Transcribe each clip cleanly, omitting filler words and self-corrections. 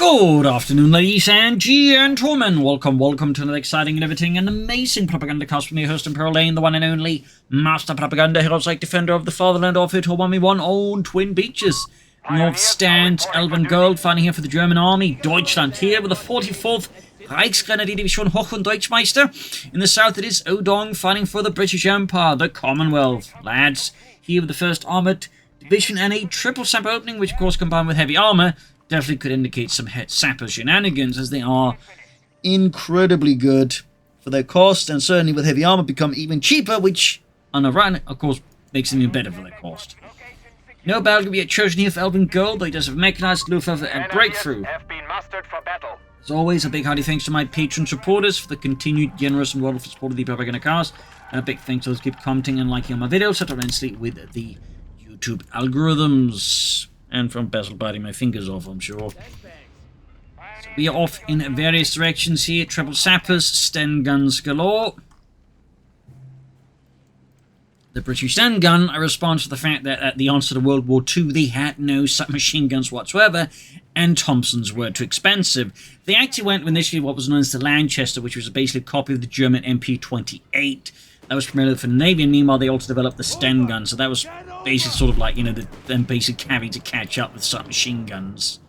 Good afternoon, ladies and gentlemen. Welcome to another exciting, innovating, and amazing Propagandacast from your host, Imperial Lane, the one and only Master Propaganda, heroes like defender of the fatherland of it, who won me one own Twin Beaches. North stands Elven Gold, fighting here for the German Army. Deutschland here with the 44th Reichsgrenadierdivision Hoch- und Deutschmeister. In the south it is Odung, fighting for the British Empire, the Commonwealth. Lads, here with the 1st Armoured Division and a triple sapper opening, which of course combined with heavy armour, definitely could indicate some sapper shenanigans, as they are incredibly good for their cost, and certainly with heavy armor become even cheaper, which on a run, of course, makes them even better for their cost. No battle can be chosen here for Elven Gold, but he does have Mechanized, Luftwaffe, and Breakthrough. As always, a big hearty thanks to my patron supporters for the continued generous and wonderful support of the Propagandacast, and a big thanks to those who keep commenting and liking on my videos, so immensely with the YouTube algorithms. And from Basil biting my fingers off, I'm sure. So we are off in various directions here. Triple sappers, Sten guns galore. The British Sten gun, a response to the fact that at the onset of World War II, they had no submachine guns whatsoever, and Thompsons were too expensive. They actually went with initially what was known as the Lanchester, which was basically a copy of the German MP28. That was primarily for the Navy, and meanwhile they also developed the Sten gun, so that was basically sort of like, you know, them basically having to catch up with submachine guns,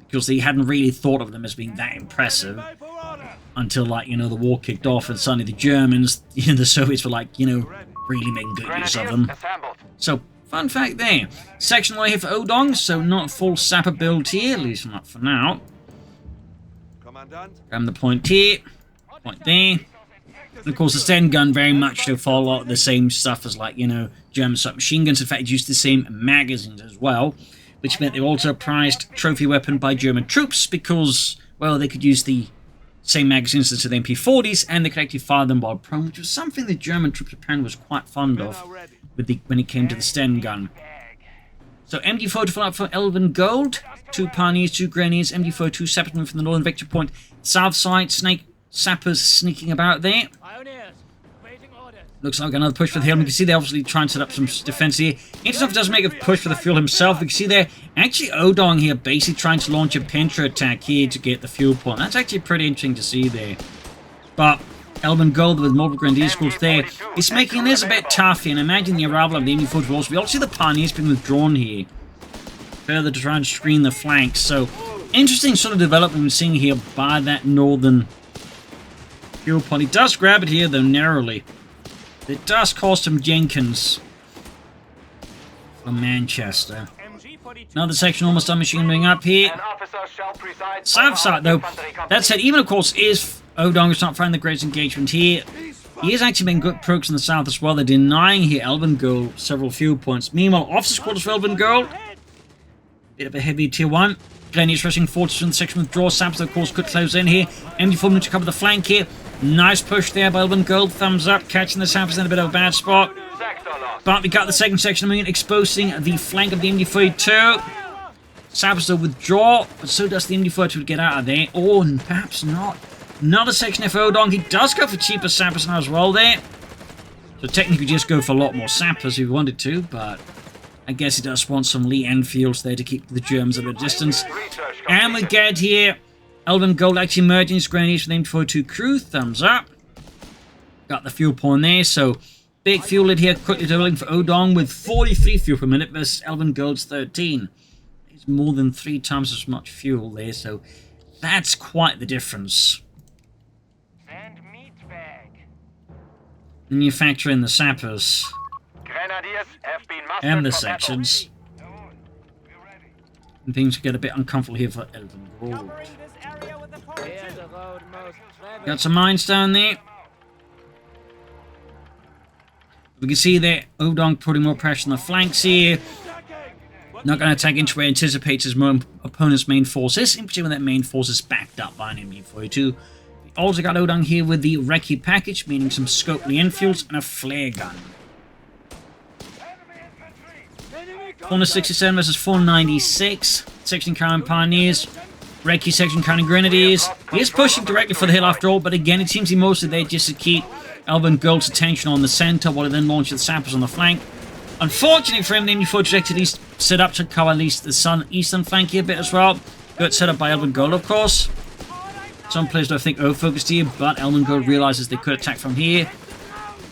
because they hadn't really thought of them as being that impressive until, like, you know, the war kicked off, and suddenly the Germans, you know, the Soviets were like, you know, really making good use of them. So, fun fact there. Section line here for Odung, so not full sapper build here, at least not for now. Grab the point here, point there. And of course, the Sten gun very much to follow a lot of the same stuff as, like, you know, German submachine guns. In fact, it used the same magazines as well, which meant they were also a prized trophy weapon by German troops because, well, they could use the same magazines as the MP40s, and they could actually fire them while prone, which was something the German troops apparently was quite fond of when it came to the Sten gun. So MD42 up for Elven Gold, 2 Pioneers, 2 Grenadiers, MD42 separately from the northern victory point, south side, sappers sneaking about there. Looks like another push for the hill. You can see they're obviously trying to set up some defense here. Interesting does make a push for the fuel himself. You can see there, actually Odung here basically trying to launch a pincher attack here to get the fuel point. That's actually pretty interesting to see there. But Elven Gold with multiple Grenadier schools there is making this a bit tough here. And imagine the arrival of the enemy force will also be. We also see the Pioneers being withdrawn here, further to try and screen the flanks. So interesting sort of development we're seeing here by that northern fuel point. He does grab it here though narrowly. It does cost him Jenkins from Manchester. Another section almost done machinery up here. South side though, that said, even of course if Odung is not finding the greatest engagement here, he is actually making good progress in the south as well. They're denying here Elven Gold several fuel points. Meanwhile, officer quarters for Elven Gold. Bit of a heavy tier 1. Grenadiers rushing fortress in the section withdraw. Saps of course could close in here. MD4 to cover the flank here. Nice push there by Elven Gold. Thumbs up. Catching the Sappers in a bit of a bad spot. But we got the second section exposing the flank of the MD42. Sappers will withdraw, but so does the MD42 to get out of there. Or perhaps not. Another section for Odung. He does go for cheaper Sappers now as well there. So technically just go for a lot more Sappers if he wanted to, but I guess he does want some Lee Enfields there to keep the Germans at a distance. And we get here Elven Gold actually merging his Grenadiers with MD42 crew. Thumbs up. Got the fuel point there, so big fuel lead here, quickly developing for Odung with 43 fuel per minute versus Elven Gold's 13. It's more than 3 times as much fuel there, so that's quite the difference. And you factor in the sappers and the sections, and things get a bit uncomfortable here for Elven Gold. Got some mines down there. We can see there Odung putting more pressure on the flanks here. Not going to attack into where he anticipates his opponent's main forces, in particular that main force is backed up by an MD42. We also got Odung here with the recce package, meaning some scope Lee Enfields and a flare gun. 467 versus 496. Section carrying Pioneers. Recce section carrying Grenadiers. He is pushing directly for the hill after all, but again, it seems he's mostly there just to keep Elven Gold's attention on the center while he then launches the sappers on the flank. Unfortunately for him, the MD4 directed at least set up to cover at least the eastern flank here a bit as well. Good setup by Elven Gold, of course. Some players don't think focused here, but Elven Gold realizes they could attack from here.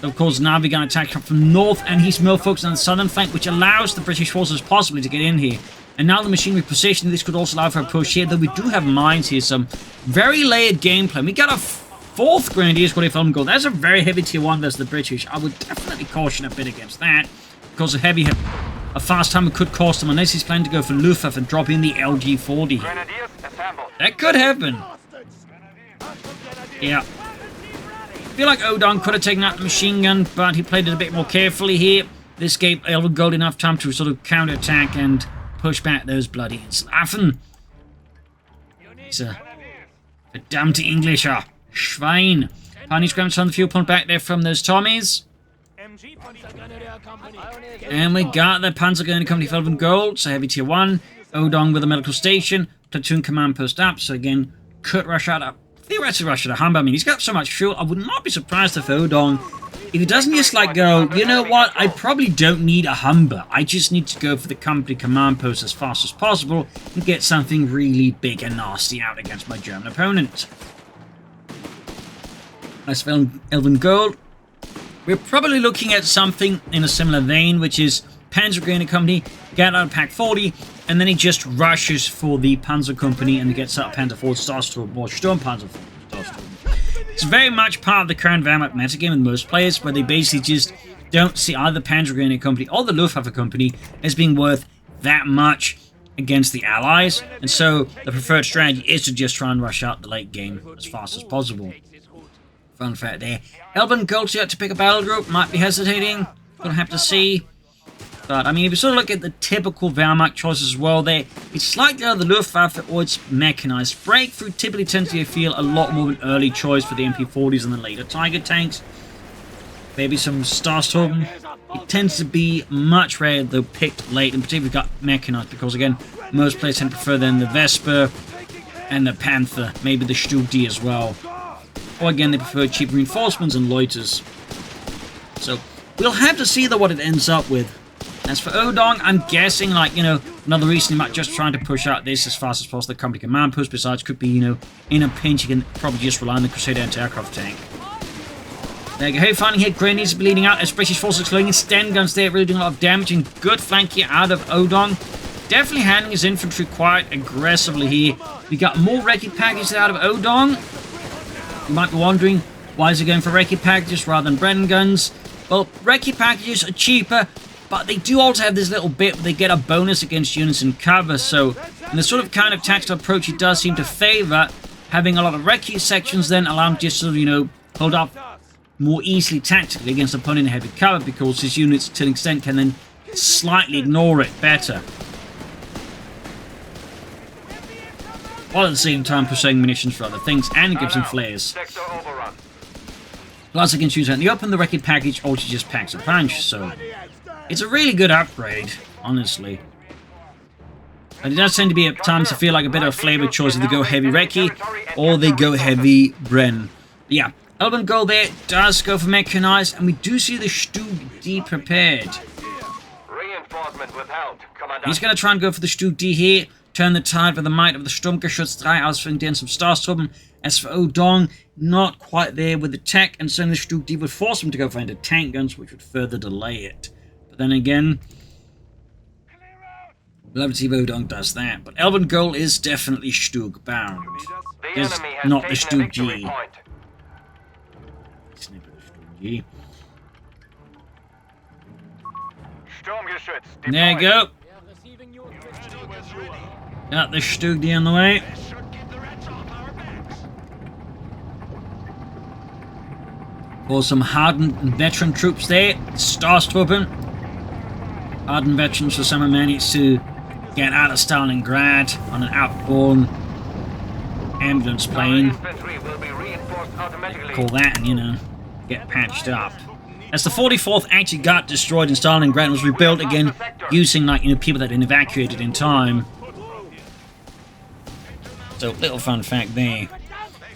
Of course, now we're going to attack from north, and he's more focused on the southern flank, which allows the British forces possibly to get in here. And now the machinery position, this could also allow for a push here, though we do have mines here, some very layered gameplay. We got a 4th Grenadier Squad if Elven Gold. That's a very heavy tier 1 versus the British. I would definitely caution a bit against that, because a fast hammer could cost him, unless he's planning to go for Luftwaffe and drop in the LG-40. That could happen. Yeah. I feel like Odung could have taken out the machine gun, but he played it a bit more carefully here. This gave Elven Gold enough time to sort of counter-attack and push back those bloody Slaven. He's a verdammte Englischer. Schwein. Pani's grabbing on the fuel point back there from those Tommies. And we got the Panzergrenadier Company of Elven Gold, so heavy tier 1. Odung with a medical station. Platoon command post up, so again, could rush out up. Theoretically rush at a Humber. I mean, he's got so much fuel. I would not be surprised if Odung, if he doesn't just like go, you know what, I probably don't need a Humber. I just need to go for the company command post as fast as possible and get something really big and nasty out against my German opponent. Nice for Elven Gold. We're probably looking at something in a similar vein, which is Panzergrenadier Company, get out of Pack 40, and then he just rushes for the Panzer Company and gets out Panzer IV Starsturm or Sturmpanzer Starsturm. It's very much part of the current Wehrmacht metagame with most players, where they basically just don't see either Panzergrenadier Company or the Luftwaffe Company as being worth that much against the Allies, and so the preferred strategy is to just try and rush out the late game as fast as possible. Fun fact there. Elven Gold's yet to pick a battle group, might be hesitating, gonna have to see. But, I mean, if you sort of look at the typical Wehrmacht choices as well there, it's slightly out of the Luftwaffe or it's mechanized. Breakthrough typically tends to feel a lot more of an early choice for the MP40s and the later Tiger tanks. Maybe some Starsturm. It tends to be much rarer though picked late, and particularly got mechanized, because again, most players tend to prefer then the Vesper and the Panther, maybe the Stug D as well. Or again, they prefer cheap reinforcements and loiters. So, we'll have to see though what it ends up with. As for Odung, I'm guessing, like, you know, another reason he might just try to push out this as fast as possible, the company command post, besides could be, you know, in a pinch, you can probably just rely on the Crusader anti-aircraft tank. There you go, hey, finally hit grenades bleeding out as British forces exploding, Sten guns there, really doing a lot of damage, and good flank here out of Odung. Definitely handling his infantry quite aggressively here. We got more recce packages out of Odung. You might be wondering, why is he going for recce packages rather than Brennan guns? Well, recce packages are cheaper, but they do also have this little bit where they get a bonus against units in cover, so in the sort of kind of tactical approach it does seem to favour, having a lot of recce sections then allow him to just sort of, you know, hold up more easily tactically against an opponent in heavy cover, because his units to an extent can then slightly ignore it better. While at the same time pursuing munitions for other things, and it gives him flares. Plus I can choose out in the open, the recce package also just packs a punch, so it's a really good upgrade, honestly. And it does tend to be at times to feel like a bit of a flavor choice if they go heavy recce or they go heavy Bren. Yeah, Elven Gold there does go for mechanized, and we do see the Stug D prepared. He's going to try and go for the Stug D here, turn the tide with the might of the Sturmgeschütz 3, ausführen den some Starsturm. As for Odung, not quite there with the tech, and so the Stug D would force him to go for anti-tank guns, which would further delay it. But then again, we'll have to see if Odung does that. But Elven Gold is definitely Stug bound. It's not the Stug G. Snippet of Stug G. There you go. Got the Stug D on the way. For some hardened veteran troops there. Starsturm. Hardened veterans for some managed to get out of Stalingrad on an outborne ambulance plane. Call that and, you know, get patched up. As the 44th actually got destroyed in Stalingrad and was rebuilt again using, like, you know, people that had been evacuated in time. So, little fun fact there.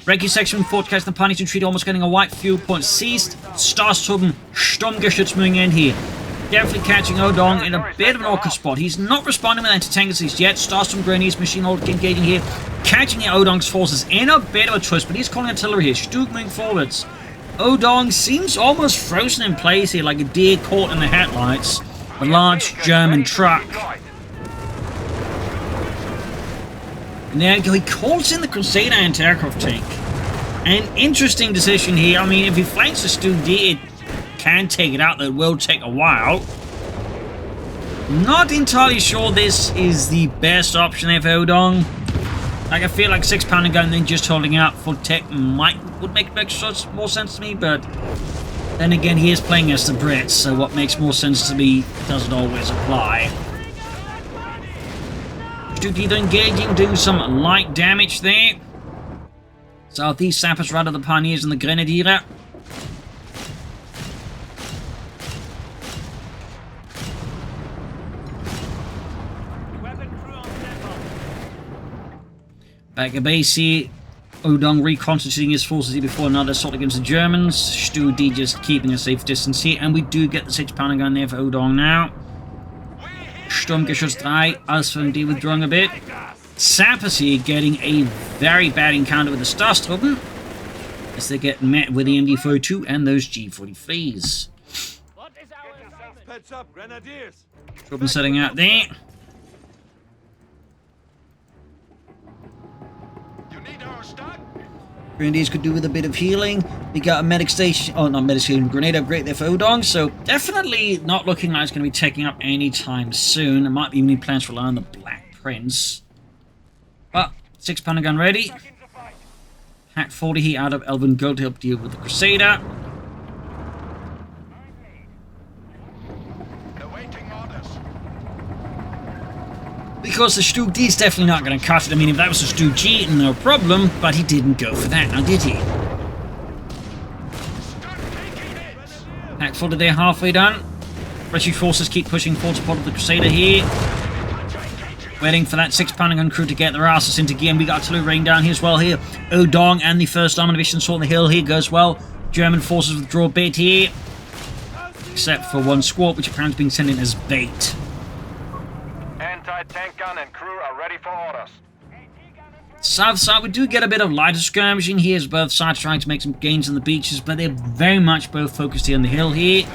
Recce section, fortification the Panic Treaty almost getting a white fuel point seized. Starsturm, Sturmgeschütz moving in here. Definitely catching Odung in a bit of an awkward spot. He's not responding with anti-tanks yet. Starstorm grenades, machine hold engaging here. Catching Odung's forces in a bit of a twist, but he's calling artillery here. Stug moving forwards. Odung seems almost frozen in place here, like a deer caught in the headlights. A large German truck. And there you go, he calls in the Crusader anti-aircraft tank. An interesting decision here. I mean, if he flanks the Stug D, it can take it out, though it will take a while. Not entirely sure this is the best option there for Odung. Like, I feel like 6-pounder gun and then just holding out full tech would make more sense to me, but then again, he is playing as the Brits, so what makes more sense to me doesn't always apply. Stug engaging, doing some light damage there. Southeast sappers rather the Pioneers and the Grenadier. Back at base here, Odung reconstituting his forces here before another assault against the Germans. Stug D just keeping a safe distance here, and we do get the 6-pounder gun there for Odung now. Sturmgeschoss 3, Alsfam D withdrawing a bit. Sappers here getting a very bad encounter with the Starstruppen as they get met with the MD-42 and those G-43s. Truppen setting out there. Grenadiers could do with a bit of healing. We got a medic station, oh not medic station, grenade upgrade there for Odung, so definitely not looking like it's going to be taking up anytime soon. There might be even plans to rely on the Black Prince. But 6-pounder gun ready. Hack 40 here out of Elven Gold to help deal with the Crusader. Because the Stug D is definitely not going to cut it. I mean, if that was a Stug G, no problem, but he didn't go for that, now did he? Hack 40 there, halfway done. British forces keep pushing forward support of the Crusader here. Waiting for that 6-pounder gun crew to get their asses into gear, and we got artillery rain down here as well here. Odung and the 1st Armored Division saw the hill here goes well. German forces withdraw a bit here. Except for one squad, which apparently is being sent in as bait. Anti-tank gun and crew are ready for orders. South side, we do get a bit of lighter skirmishing here as both sides trying to make some gains on the beaches, but they're very much both focused here on the hill here.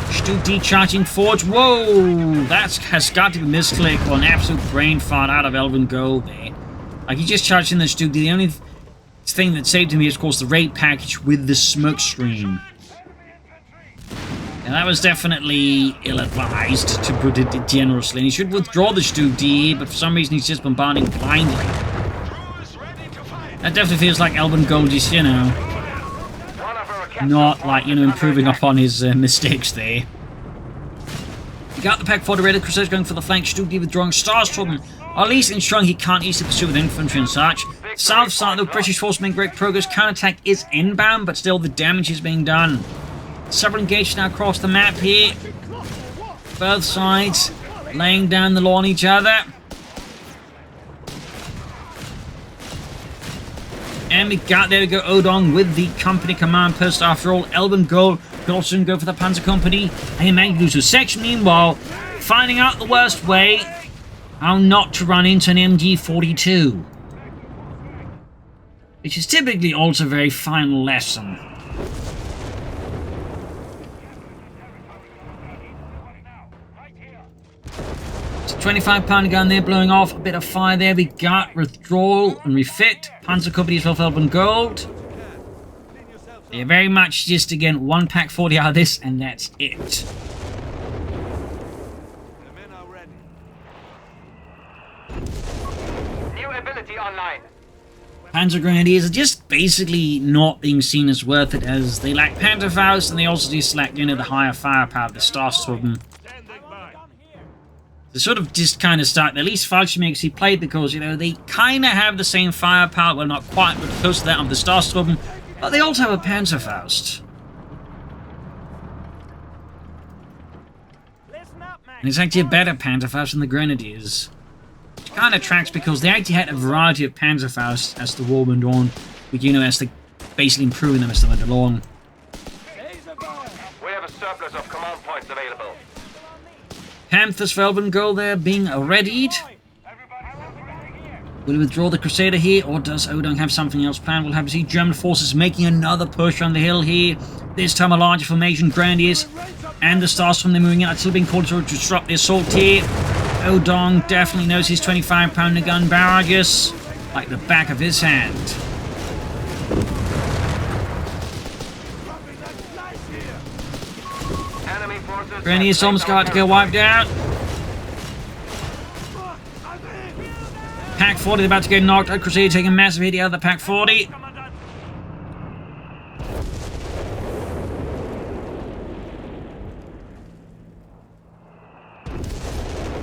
Stug D charging forwards. Whoa! That has got to be misclick or an absolute brain fart out of Elven Gold there. Like, he just charged in the Stug D. The only thing that saved him here is, of course, the raid package with the smoke stream. And that was definitely ill-advised, to put it generously. And he should withdraw the Stug D, but for some reason he's just bombarding blindly. That definitely feels like Elven Gold is, you know, not like, you know, improving upon his mistakes there. You got the Pack 40 ready, Crusaders going for the flank, Stug D withdrawing, Starstorm, at least ensuring he can't easily pursue with infantry and such. South side, the British force making great progress, counterattack is inbound, but still the damage is being done. Several engaged now across the map here. Both sides laying down the law on each other. And we got, there we go, Odung with the company command post. After all, Elven Gold could also go for the Panzer Company. And he managed to do so. Section, meanwhile, finding out the worst way how not to run into an MG-42. Which is typically also a very final lesson. 25-pounder gun there blowing off a bit of fire there. We got withdrawal and refit. Panzer Company as well for Elven Gold. Yeah, very much just again one Pack 40 out of this, and that's it. New ability online. Panzer Grenadiers are just basically not being seen as worth it, as they lack Panzerfaust and they also just lack, you know, the higher firepower of the Starstorm. They sort of just kind of start, at least Fallschirmjäger played, because, you know, they kind of have the same firepower, well, not quite, but close to that of the Starstorm, but they also have a Panzerfaust. And it's actually a better Panzerfaust than the Grenadiers. Which kind of tracks, because they actually had a variety of Panzerfausts as the war went on, but, you know, as they basically improving them as they went along. We have a surplus of command Panthers for Elven Gold there being readied. Will he withdraw the Crusader here, or does Odung have something else planned? We'll have to see. German forces making another push on the hill here. This time a larger formation, Grenadiers and the Stars from the moving in. It's still being called to disrupt the assault here. Odung definitely knows his 25-pounder gun barrages like the back of his hand. Grenadiers almost got to get wiped out. Pack 40 is about to get knocked out. Crusader taking a massive hit out of the Pack 40.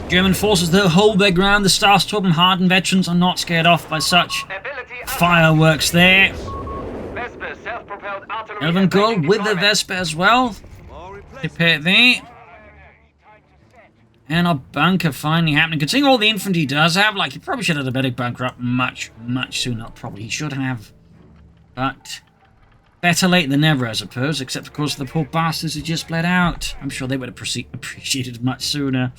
German forces, though, hold their ground. The Starstorm hardened veterans are not scared off by such fireworks there. Elven Gold with the Vespa as well. Repair there. And a bunker finally happening. Considering all the infantry he does have, like, he probably should have had a better bunker up much sooner. Probably he should have. But better late than never, I suppose. Except, of course, the poor bastards who just bled out. I'm sure they would have appreciated it much sooner.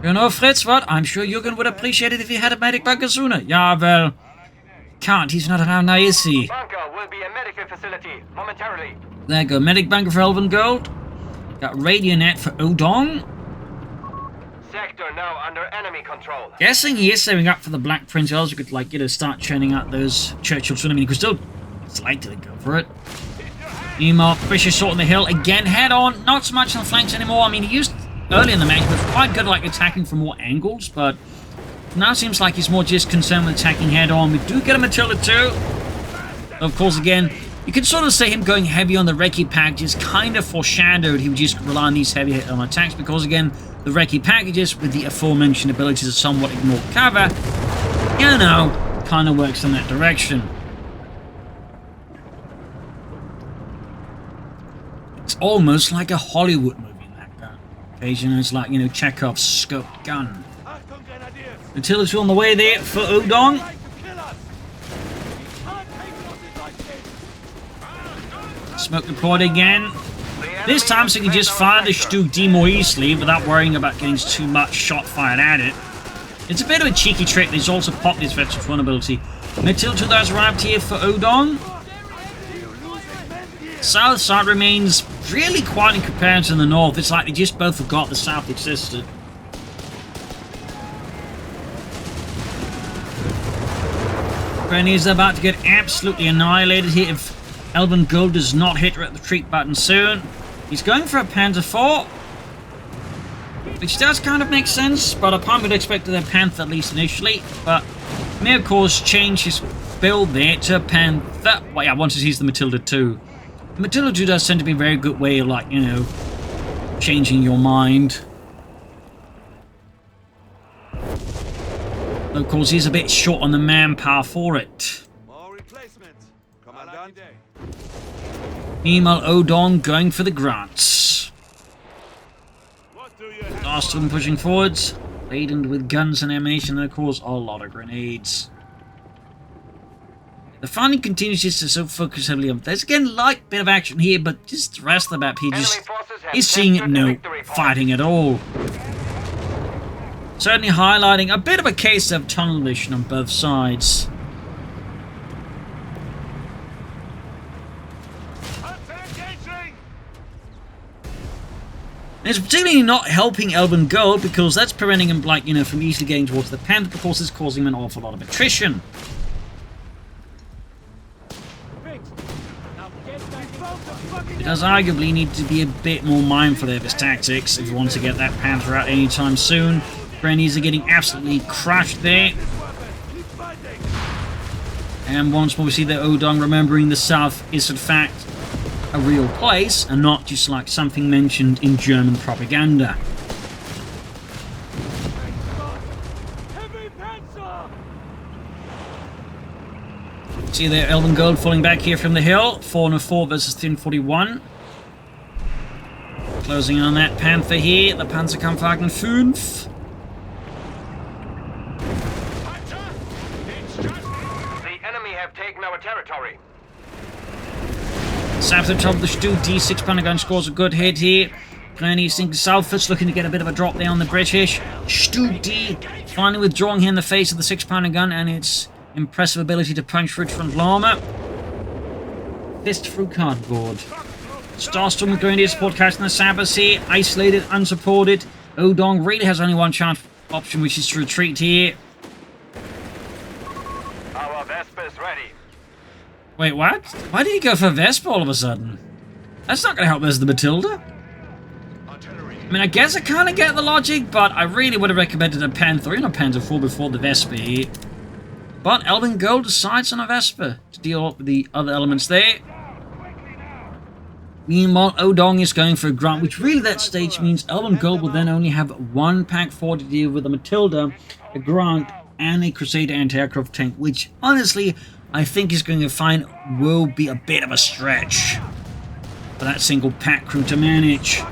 You know, Fritz, what? I'm sure Jürgen would appreciate it if he had a medic bunker sooner. Yeah, well, can't. He's not around now, is he? Bunker will be a medical facility momentarily. There you go. Medic bunker for Elven Gold. Got radio net for Odung. Sector now under enemy control. Guessing he is saving up for the Black Prince. Else we could, like, you know, start churning out those Churchill Tsunami. He could still slightly go for it. Meanwhile, Fisher short on the hill. Again, head on. Not so much on the flanks anymore. I mean, he used early in the match, but quite good at, like, attacking from more angles, but now it seems like he's more just concerned with attacking head on. We do get a Matilda too. Of course, again, you can sort of say him going heavy on the Recce packages kind of foreshadowed he would just rely on these heavy attacks, because again, the Recce packages with the aforementioned abilities to somewhat ignore cover, you know, kind of works in that direction. It's almost like a Hollywood movie. Occasionally, it's like, you know, Chekhov's scope gun. Matilda's on the way there for Odung. Smoke deployed again. This time, so he can just fire the Stug more easily without worrying about getting too much shot fired at it. It's a bit of a cheeky trick. He's also popped his veteran's vulnerability. Matilda has arrived here for Odung. South side remains really quiet in comparison to the north. It's like they just both forgot the south existed. Grenadiers are about to get absolutely annihilated here if Elven Gold does not hit the retreat button soon. He's going for a Panther 4, which does kind of make sense, but I probably would expect a Panther at least initially. But may of course change his build there to a Panther. Well, yeah, once he sees the Matilda 2. Matilda 2 does tend to be a very good way of, like, you know, changing your mind. Of course, he's a bit short on the manpower for it. Meanwhile, Odung going for the grants. Last of them pushing forwards, laden with guns and ammunition, and of course, a lot of grenades. The fighting continues just to so focus heavily on. There's again light bit of action here, but just the rest of the map, he just is seeing no fighting at all. Certainly highlighting a bit of a case of tunnel vision on both sides. And it's particularly not helping Elven Gold, because that's preventing him, like, you know, from easily getting towards the Panther, because it's causing him an awful lot of attrition. He does arguably need to be a bit more mindful of his tactics if he wants to get that Panther out anytime soon. Grenadiers are getting absolutely crushed there. And once more we see that Odung remembering the south is in fact a real place and not just like something mentioned in German propaganda. See there, Elven Gold falling back here from the hill. 404 versus 1041. Closing on that Panther here. The Panzerkampfwagen 5. The enemy have taken our territory. Saps at the top of the Stu D. 6 pounder gun scores a good hit here. Granny thinking Salford's looking to get a bit of a drop there on the British. Stu D finally withdrawing here in the face of the 6 pounder gun and its impressive ability to punch through its front armor. Fist through cardboard. Starstorm with Grenadier support casting the Sabbaths here. Isolated, unsupported. Odung really has only one chance option, which is to retreat here. Our Vespa is ready. Wait, what? Why did he go for Vespa all of a sudden? That's not going to help us, the Matilda. I mean, I guess I kind of get the logic, but I really would have recommended a Panther, or even a Panther 4 before the Vespa here. But Elven Gold decides on a Vespa to deal with the other elements there. Meanwhile, Odung is going for a Grunt, which really at that stage means Elven Gold will then only have one Pack 4 to deal with a Matilda, a Grunt, and a Crusader anti-aircraft tank, which honestly, I think is going to find will be a bit of a stretch for that single Pack crew to manage.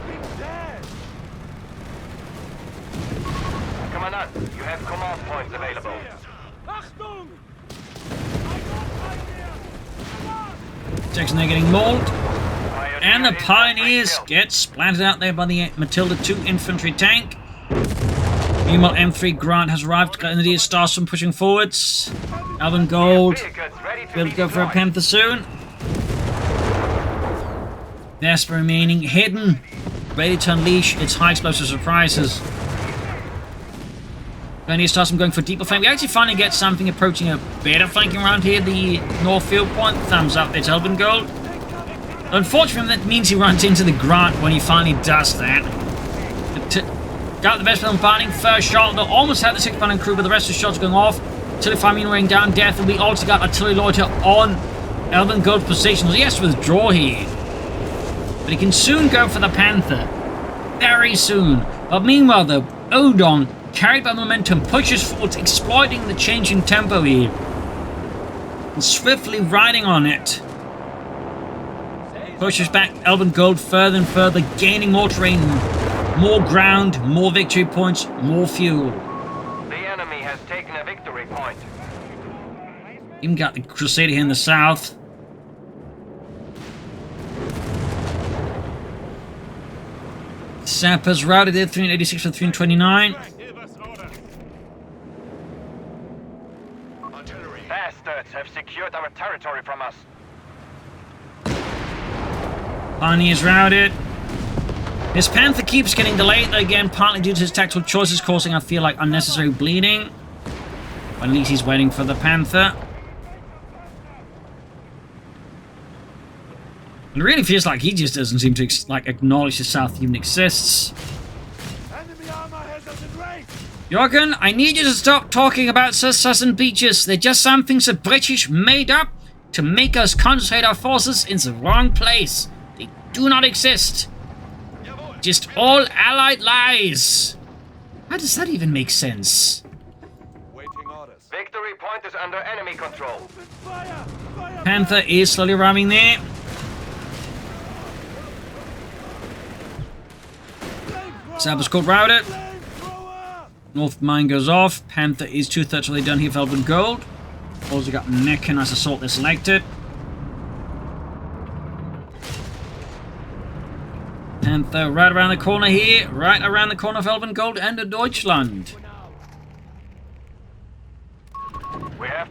Commandant, you have command points available. Section they're getting mauled. And the Pioneers get splattered out there by the Matilda 2 infantry tank. Meanwhile, M3 Grant has arrived. Grenadier Starstorm pushing forwards. Elven Gold will go for a Panther soon. Vespa remaining hidden, ready to unleash its high explosive surprises. Grenadier Starstorm going for deeper flank. We actually finally get something approaching a better flanking around here. The North Field Point. Thumbs up, it's Elven Gold. Unfortunately, that means he runs into the Grant when he finally does that. Got the Vespa on fighting. First shot. They'll almost have the 6 pounder crew, but the rest of the shots going off. Artillery firing weighing down death, and we also got artillery loiter on Elven Gold's positions. He has to withdraw here. But he can soon go for the Panther. Very soon. But meanwhile, though, Odung, carried by momentum, pushes forward, exploiting the changing tempo here. And swiftly riding on it. Pushes back Elven Gold further and further, gaining more terrain, more ground, more victory points, more fuel. The enemy has taken a victory point. Even got the Crusader here in the south. Sappers routed there, 386 for 329. Bastards have secured our territory from us. Pioneers routed. His Panther keeps getting delayed, again, partly due to his tactical choices, causing, I feel like, unnecessary bleeding. But at least he's waiting for the Panther. It really feels like he just doesn't seem to acknowledge the South even exists. Jorgen, I need you to stop talking about Southern beaches. They're just some things the British made up to make us concentrate our forces in the wrong place. They do not exist. Just all Allied lies. How does that even make sense? Victory point is under enemy control. Panther is slowly arriving there. Sabba's called routed. North mine goes off. Panther is 2/3 really done here for Elven Gold. Also got Mechanized Assault that's selected. Panther right around the corner here. Right around the corner of Elven Gold and Deutschland.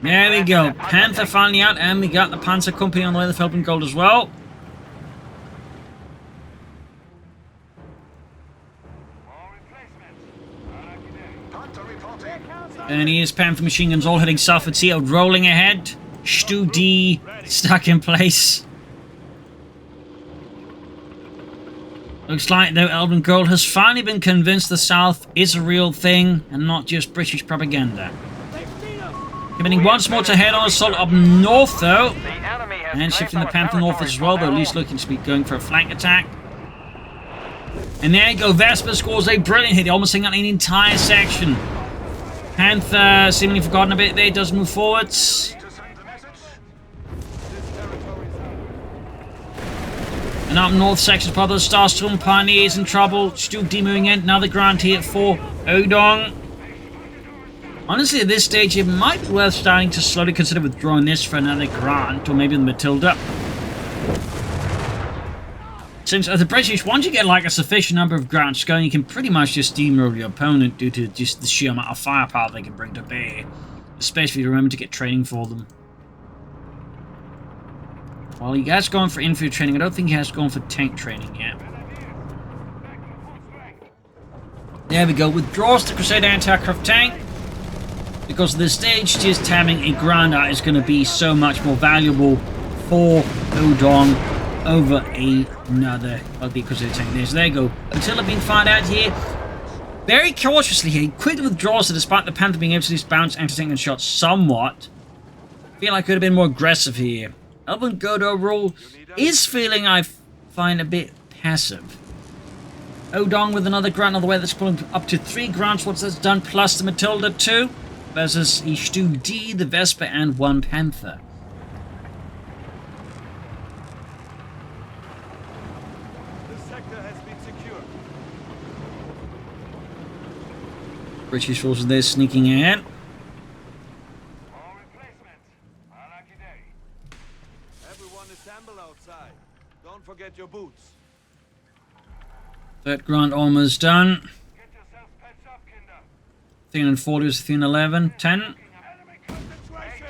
There we go. Panther finally out, and we got the Panzer Company on the way with Elven Gold as well. And here's Panther machine guns all heading south at sea, rolling ahead. Stu D stuck in place. Looks like, though, Elven Gold has finally been convinced the South is a real thing and not just British propaganda. Committing once more to head on assault up north, though. And shifting the Panther north as well, though at least looking to be going for a flank attack. And there you go, Vespa scores a brilliant hit, almost taking out an entire section. Panther, seemingly forgotten a bit there, does move forwards. And up north section, part of the Starstorm Pioneers in trouble. Stu D moving in, another Grant here for Odung. Honestly, at this stage, it might be worth starting to slowly consider withdrawing this for another Grant, or maybe the Matilda. Since the British, once you get like a sufficient number of grants going, you can pretty much just steamroll your opponent due to just the sheer amount of firepower they can bring to bear. Especially if you remember to get training for them. Well, he has gone for infantry training. I don't think he has gone for tank training yet. There we go. Withdraws the Crusader anti-aircraft tank. Because at this stage, just having a Granda is going to be so much more valuable for Odung over another of the Crusader tank. So there you go. Until being found out here. Very cautiously here. He quickly withdraws it despite the Panther being able to just bounce anti-tank and shots somewhat. I feel like I could have been more aggressive here. Elven Gold overall is feeling, I find, a bit passive. Odung with another grant on the way. That's pulling up to 3 grants once that's done, plus the Matilda 2 versus the Stu D, the Vesper, and 1 Panther. The sector has been secured. British forces there sneaking in. Don't forget your boots. That grant almost done. Get yourself patched up, Kinder. 340 was 311. 10. Enemy concentration!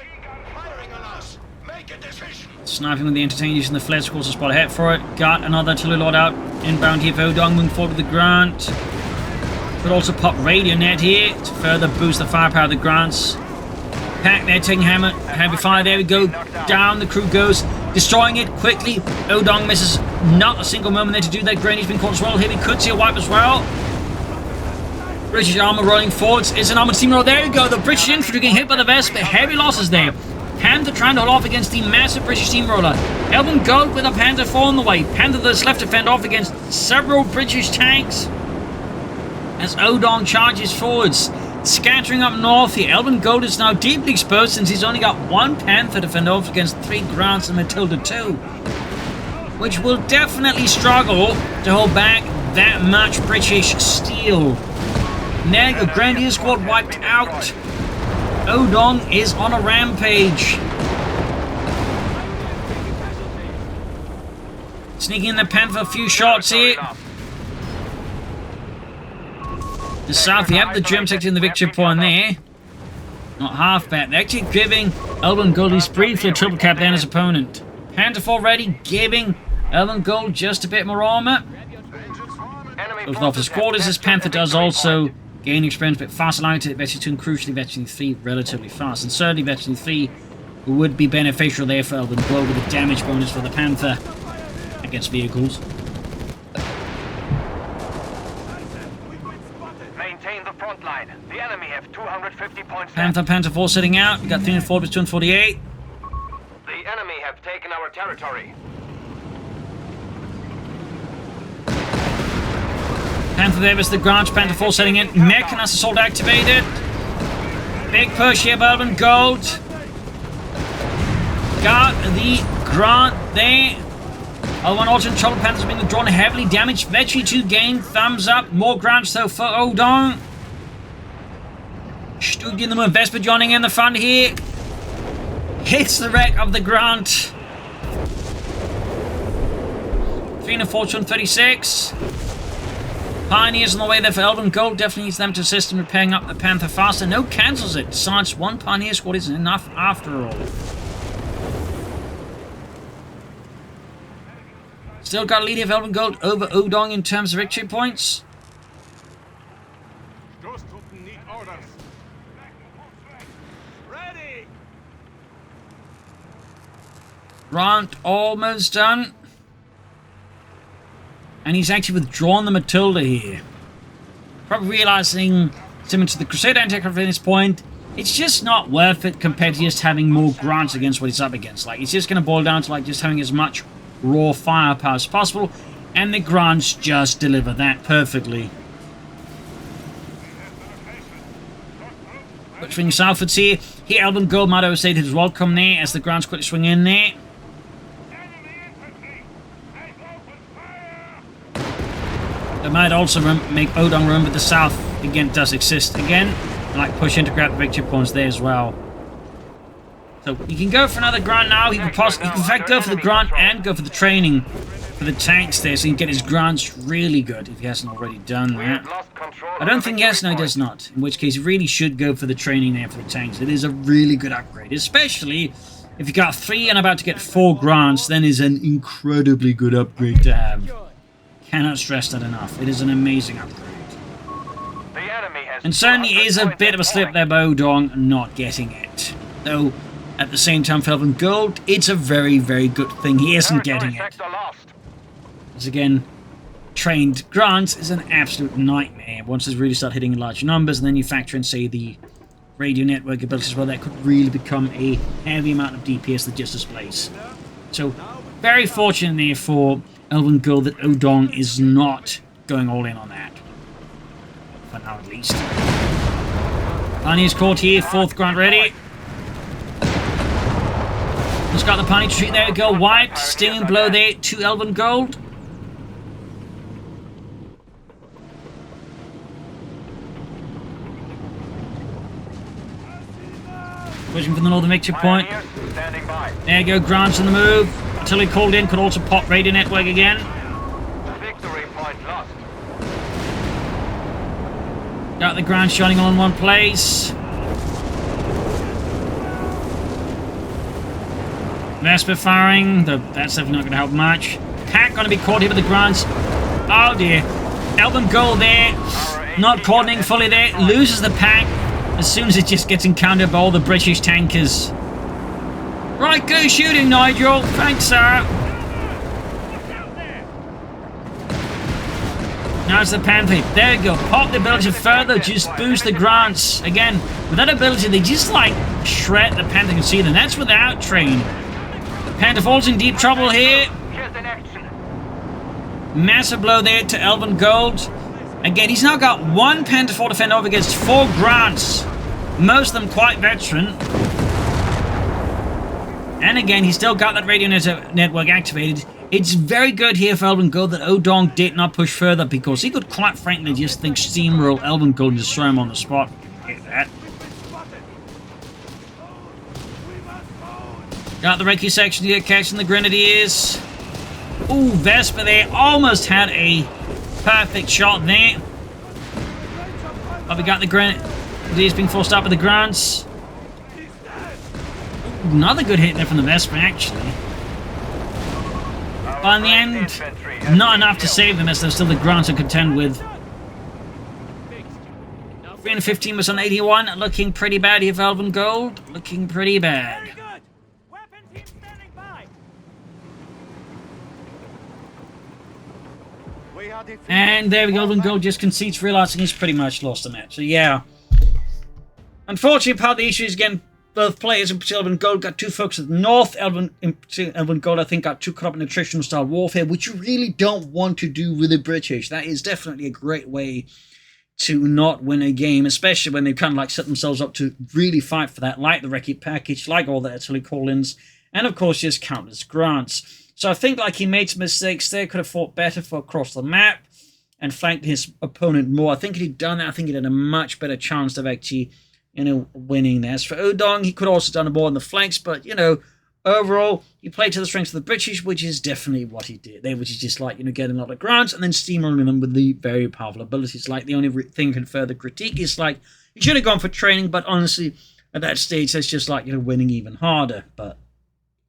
Firing on us! Make a decision! Sniping with the entertainer using the flare squads to spot ahead for it. Got another artillery load out. Inbound here for Odung, moving forward with the grant. Could also pop radio net here to further boost the firepower of the grants. Pack there, taking heavy fire. There we go. Down the crew goes. Destroying it quickly. Odung misses not a single moment there to do that. Granny's been caught as well. Here we could see a wipe as well. British armor rolling forwards. It's an armored steamroller. There we go. The British infantry getting hit by the Vespa. Heavy losses there. Panther trying to hold off against the massive British steamroller. Elven Gold with a Panther 4 on the way. Panther that's left to fend off against several British tanks. As Odung charges forwards. Scattering up north here. Elven Gold is now deeply exposed since he's only got 1 Panther to fend off against 3 grants and Matilda 2. Which will definitely struggle to hold back that much British steel. Neg, a Grenadier squad wiped out. Odung is on a rampage. Sneaking in the Panther, a few shots here. The south, you have the Germans taking the victory point there. Not half bad. They're actually giving Elven Gold his briefly a triple cap than his opponent. Panther already giving Elven Gold just a bit more armor. Both off his quarters, this Panther does also gain experience a bit faster, allowing to Veteran 2 and crucially Veteran 3 relatively fast. And certainly Veteran 3 would be beneficial there for Elven Gold with a damage bonus for the Panther against vehicles. Maintain the front line. The enemy have 250 points. Panther 4 sitting out. We got 340 to 248. The enemy have taken our territory. Panther there is the Grant. Panther 4 setting in. Mechanized assault activated. Big push here, Elven Gold. Got the Grant there. L1 alternate trouble. Panthers being drawn heavily damaged. Vetri 2 gain. Thumbs up. More grants though for Odung. Stug in the move. Vesper joining in the front here. Hits the wreck of the Grant. 304 to 36. Pioneers on the way there for Elven Gold. Definitely needs them to assist in repairing up the Panther faster. No cancels it. Decides 1 Pioneer squad isn't enough after all. Still got a lead of Elven Gold over Odung in terms of victory points. Need orders. Ready. Grant almost done. And he's actually withdrawn the Matilda here. Probably realizing, similar to the Crusader anti-aircraft at this point, it's just not worth it compared to just having more grants against what he's up against. Like, it's just going to boil down to like just having as much raw firepower as possible, and the grants just deliver that perfectly. Butchering southwards here. Here, Elven Gold might overstate his welcome there as the grants quickly swing in there. They might also make Odung remember the south again does exist again, and like push in to grab the victory points there as well. So you can go for another grant now. He can in fact go for the grant and go for the training for the tanks there, so he can get his grants really good if he hasn't already done We that. have lost control I don't of the think yes, no, he victory does not. In which case, he really should go for the training there for the tanks. It is a really good upgrade, especially if you got 3 and about to get 4 grants. Then is an incredibly good upgrade to have. Cannot stress that enough. It is an amazing upgrade. point. The enemy has And certainly 200 is a points bit at of a slip point. there by Odung not getting it. Though, at the same time, for Elven Gold, it's a very, very good thing he isn't getting Territory it. sector lost. As again, trained grants is an absolute nightmare once they really start hitting in large numbers, and then you factor in, say, the radio network abilities as well. That could really become a heavy amount of DPS that just displays. So, very fortunate there for Elven Gold that Odung is not going all in on that. For now, at least. Arnie's caught here, 4th grant ready. Just got the Pony Tree, there we go. White, stinging blow there to Elven Gold. Pushing for the northern victory point. Pioneers standing by. There you go, grants on the move. Until he called in, could also pop radio network again. Victory point lost. Got the grants shining all in one place. Vesper firing, that's definitely not going to help much. Pack going to be caught here with the grants. Oh dear. Elven Gold there, not coordinating fully there, loses the pack as soon as it just gets encountered by all the British tankers. Right, go shooting, Nigel. Thanks, sir. Now it's the Panther. There you go. Pop the ability further, just boost the grants. Again, with that ability, they just like shred the Panther. You can see them. That's without training. Panther falls in deep trouble here. Here's an action. Massive blow there to Elven Gold. Again, he's now got 1 Panther 4 defender over against 4 grants. Most of them quite veteran. And again, he's still got that radio network activated. It's very good here for Elven Gold that Odung did not push further, because he could quite frankly just think steamroll Elven Gold and destroy him on the spot. Hit that. Got the recce section here, catching the Grenadiers. Ooh, Vesper there. Almost had a perfect shot there. But we got the Grenadiers being forced up with the grants. Another good hit there from the Vesper, actually. But in the end, not enough to save them, as there's still the grants to contend with. 315 was on 81, looking pretty bad here for Elven Gold. Looking pretty bad. And there we go, Elven Gold just concedes, realizing he's pretty much lost the match. So yeah. Unfortunately, part of the issue is, again, both players, in particular Elven Gold, got too focused at the north. Elven Gold, I think, got too caught up in attritional style warfare, which you really don't want to do with the British. That is definitely a great way to not win a game, especially when they kind of like set themselves up to really fight for that, like the recce package, like all the artillery call-ins, and of course just countless grants. So I think like he made some mistakes there, could have fought better for across the map and flanked his opponent more. I think if he'd done that, I think he'd had a much better chance of actually, winning there. As for Odung, he could have also done more on the flanks, but, overall, he played to the strengths of the British, which is definitely what he did there, which is just like, getting a lot of grants and then steamrolling them with the very powerful abilities. Like, the only thing you can further critique is, like, he should have gone for training, but honestly, at that stage, that's just like, winning even harder. But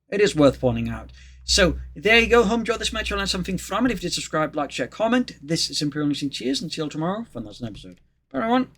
it is worth pointing out. So, there you go. Hope you enjoyed this match. You'll learn something from it. If you did, subscribe, like, share, comment. This is Imperial Nation. Cheers. Until tomorrow for another episode. Bye, everyone.